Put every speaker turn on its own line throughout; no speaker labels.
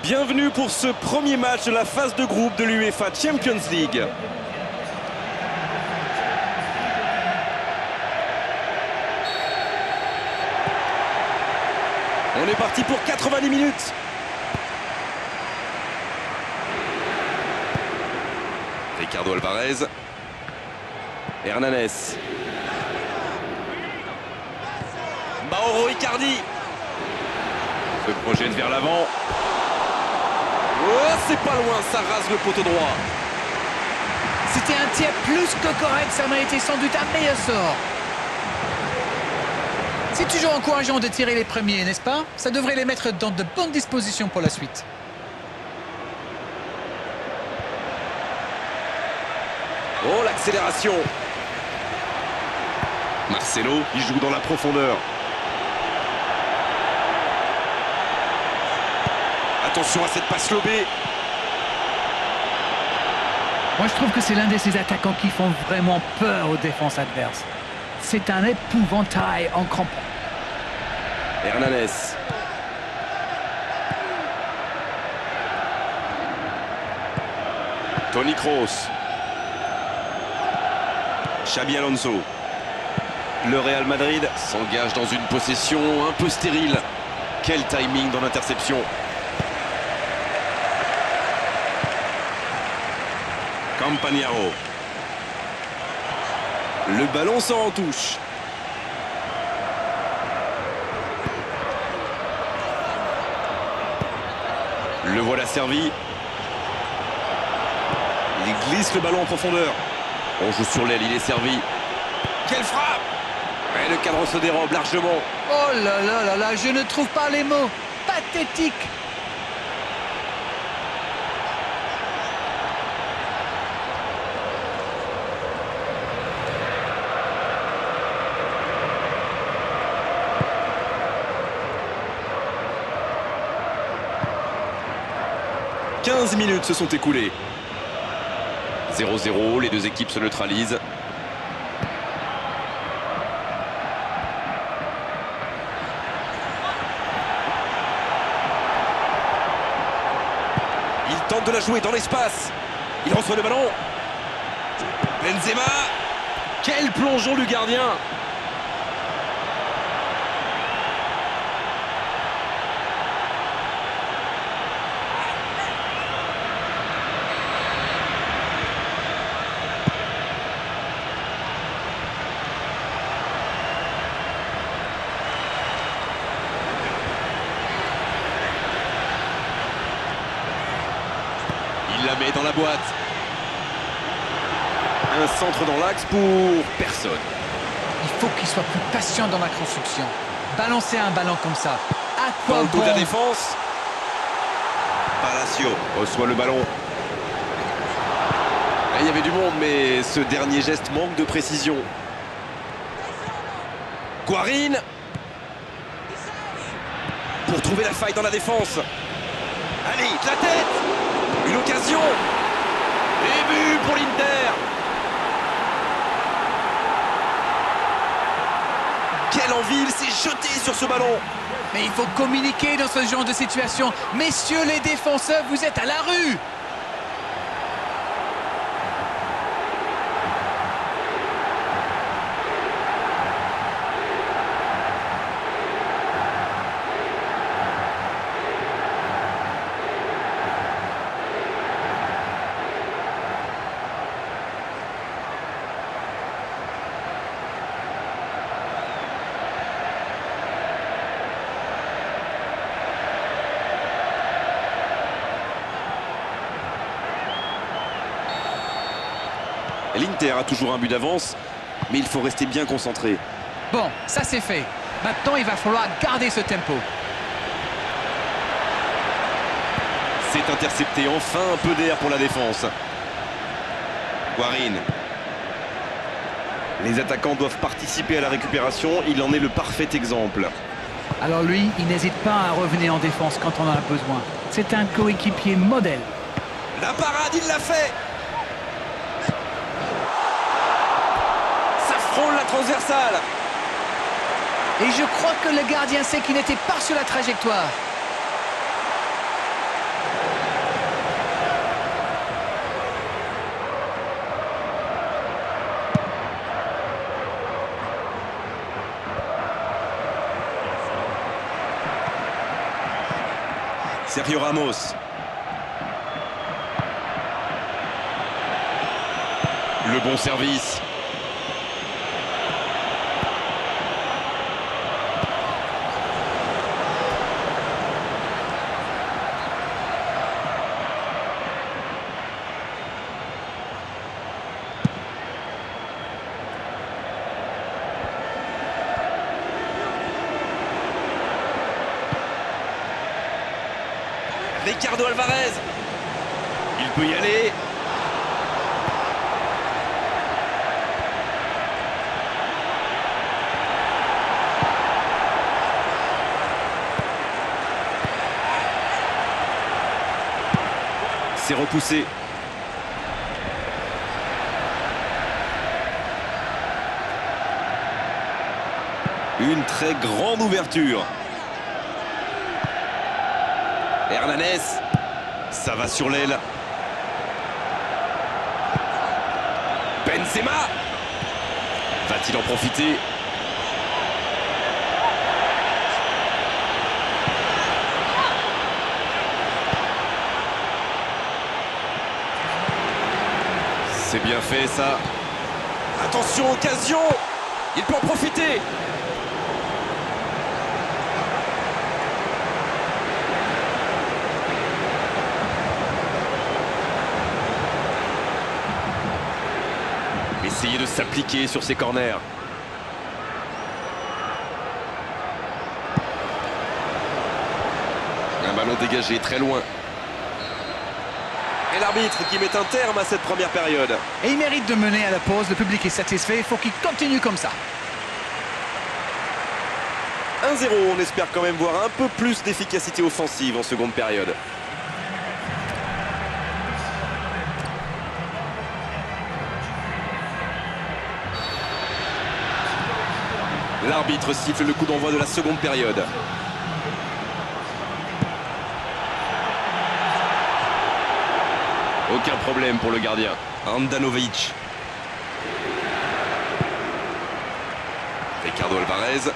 Bienvenue pour ce premier match de la phase de groupe de l'UEFA Champions League. On est parti pour 90 minutes. Ricardo Alvarez. Hernanes. Mauro Icardi. Se projette vers l'avant. Oh, c'est pas loin, ça rase le poteau droit.
C'était un tir plus que correct, ça m'a été sans doute un meilleur sort. C'est toujours encourageant de tirer les premiers, n'est-ce pas? Ça devrait les mettre dans de bonnes dispositions pour la suite.
Oh, l'accélération. Marcelo, il joue dans la profondeur. Attention à cette passe lobée.
Moi, je trouve que c'est l'un de ces attaquants qui font vraiment peur aux défenses adverses. C'est un épouvantail en crampon.
Hernanes. Toni Kroos. Xabi Alonso. Le Real Madrid s'engage dans une possession un peu stérile. Quel timing dans l'interception. Campagnaro. Le ballon sort en touche. Le voilà servi. Il glisse le ballon en profondeur. On joue sur l'aile, il est servi. Quelle frappe! Et le cadre se dérobe largement.
Oh là là là là, je ne trouve pas les mots. Pathétique.
« 15 minutes se sont écoulées. 0-0, les deux équipes se neutralisent. Il tente de la jouer dans l'espace. Il reçoit le ballon. Benzema. Quel plongeon du gardien. Il la met dans la boîte. Un centre dans l'axe pour personne.
Il faut qu'il soit plus patient dans la construction. Balancer un ballon comme ça. À quoi
Dans le dos de la
bon?
défense. Palacio reçoit le ballon. Et il y avait du monde, mais ce dernier geste manque de précision. Guarin. Pour trouver la faille dans la défense. Allez, de la tête. Une occasion. Et but pour l'Inter. Quelle envie, il s'est jeté sur ce ballon.
Mais il faut communiquer dans ce genre de situation. Messieurs les défenseurs, vous êtes à la rue.
L'Inter a toujours un but d'avance, mais il faut rester bien concentré.
Bon, ça c'est fait. Maintenant, il va falloir garder ce tempo.
C'est intercepté, enfin un peu d'air pour la défense. Guarin. Les attaquants doivent participer à la récupération, il en est le parfait exemple.
Alors lui, il n'hésite pas à revenir en défense quand on en a besoin. C'est un coéquipier modèle.
La parade, il l'a fait. Ça frôle la transversale.
Et je crois que le gardien sait qu'il n'était pas sur la trajectoire.
Sergio Ramos. Le bon service. Ricardo Alvarez. Il peut y aller. C'est repoussé. Une très grande ouverture. Hernanes, ça va sur l'aile. Benzema va-t-il en profiter? C'est bien fait ça. Attention, occasion! Il peut en profiter! Essayer de s'appliquer sur ces corners. Un ballon dégagé très loin. Et l'arbitre qui met un terme à cette première période.
Et il mérite de mener à la pause. Le public est satisfait. Il faut qu'il continue comme ça.
1-0, on espère quand même voir un peu plus d'efficacité offensive en seconde période. L'arbitre siffle le coup d'envoi de la seconde période. Aucun problème pour le gardien. Handanovic. Ricardo Alvarez.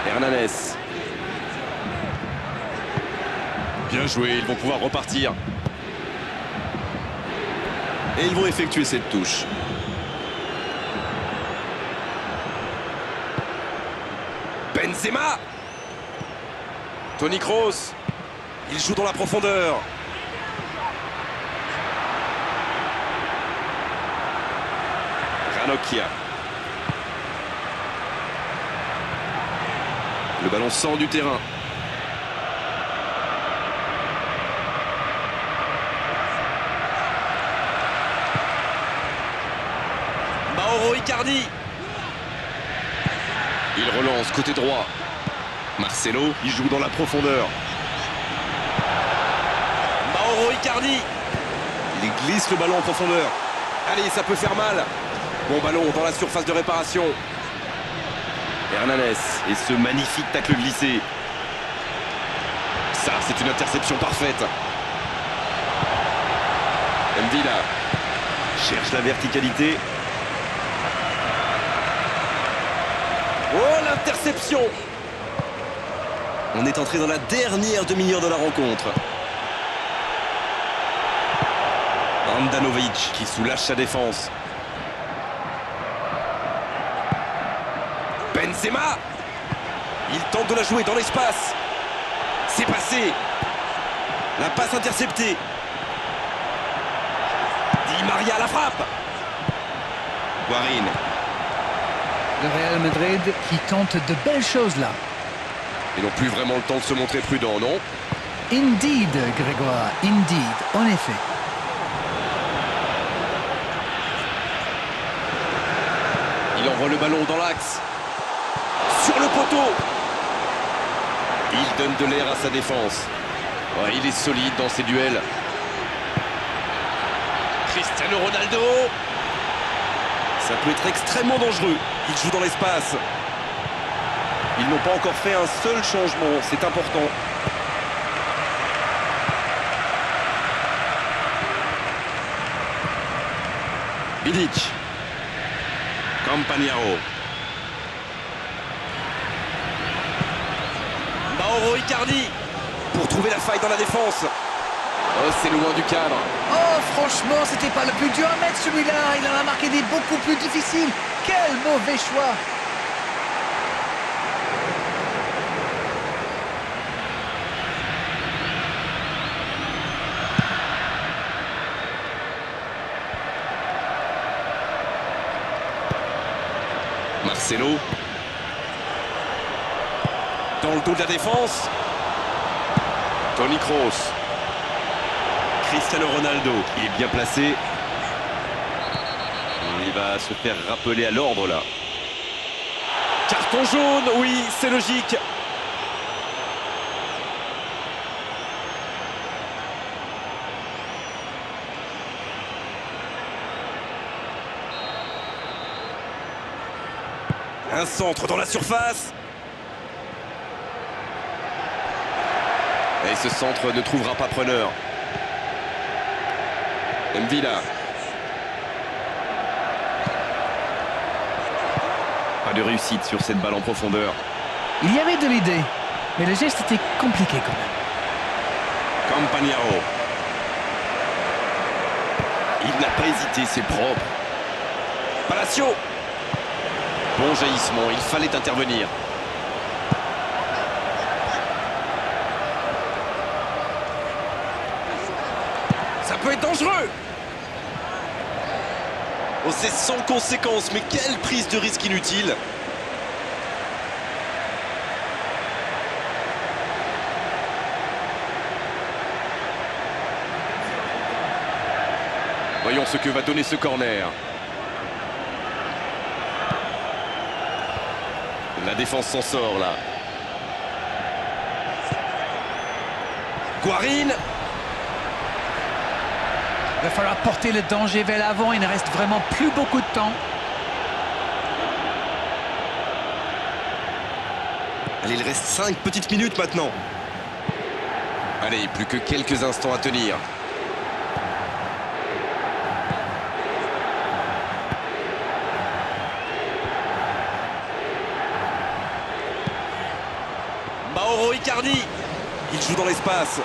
Hernanes. Bien joué, ils vont pouvoir repartir. Et ils vont effectuer cette touche. Benzema. Toni Kroos. Il joue dans la profondeur. Ranocchia. Le ballon sort du terrain. Mauro Icardi. Il relance côté droit. Marcelo, il joue dans la profondeur. Mauro Icardi. Il glisse le ballon en profondeur. Allez, ça peut faire mal. Bon ballon dans la surface de réparation. Hernanes et ce magnifique tacle glissé. Ça, c'est une interception parfaite. Mvila cherche la verticalité. Oh, l'interception! On est entré dans la dernière demi-heure de la rencontre. Handanovic qui soulage sa défense. Benzema! Il tente de la jouer dans l'espace. C'est passé. La passe interceptée. Di Maria à la frappe. Guarin.
Le Real Madrid qui tente de belles choses là.
Ils n'ont plus vraiment le temps de se montrer prudents, non?
Indeed, Grégoire, indeed, en effet.
Il envoie le ballon dans l'axe. Sur le poteau. Il donne de l'air à sa défense. Ouais, il est solide dans ses duels. Cristiano Ronaldo. Ça peut être extrêmement dangereux. Il joue dans l'espace. Ils n'ont pas encore fait un seul changement. C'est important. Bilic. Campagnaro. Mauro Icardi. pour trouver la faille dans la défense. Oh, c'est loin du cadre.
Oh, franchement, c'était pas le plus dur à mettre celui-là. Il en a marqué des beaucoup plus difficiles. Quel mauvais choix.
Marcelo. Dans le dos de la défense. Toni Kroos. Cristiano Ronaldo. Il est bien placé. Il va se faire rappeler à l'ordre là. Carton jaune, oui, c'est logique. Un centre dans la surface. Et ce centre ne trouvera pas preneur. Mvila. Pas de réussite sur cette balle en profondeur.
Il y avait de l'idée, mais le geste était compliqué quand même.
Campagnaro. Il n'a pas hésité, c'est propre. Palacio. Bon jaillissement, il fallait intervenir. Ça peut être dangereux. Oh, c'est sans conséquence, mais quelle prise de risque inutile. Voyons ce que va donner ce corner. La défense s'en sort là. Guarin.
Il va falloir porter le danger vers l'avant. Il ne reste vraiment plus beaucoup de temps.
Allez, il reste 5 petites minutes maintenant. Allez, plus que quelques instants à tenir. Mauro Icardi. Il joue dans l'espace.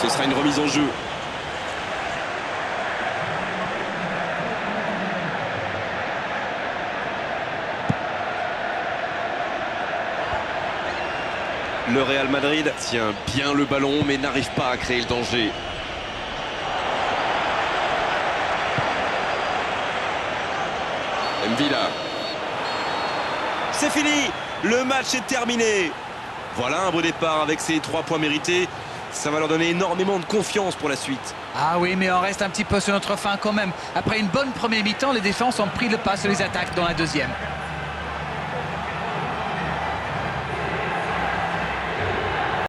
Ce sera une remise en jeu. Le Real Madrid tient bien le ballon mais n'arrive pas à créer le danger. Mvila. C'est fini. Le match est terminé. Voilà un beau départ avec ces 3 points mérités. Ça va leur donner énormément de confiance pour la suite.
Ah oui, mais on reste un petit peu sur notre fin quand même. Après une bonne première mi-temps, les défenses ont pris le pas sur les attaques dans la deuxième.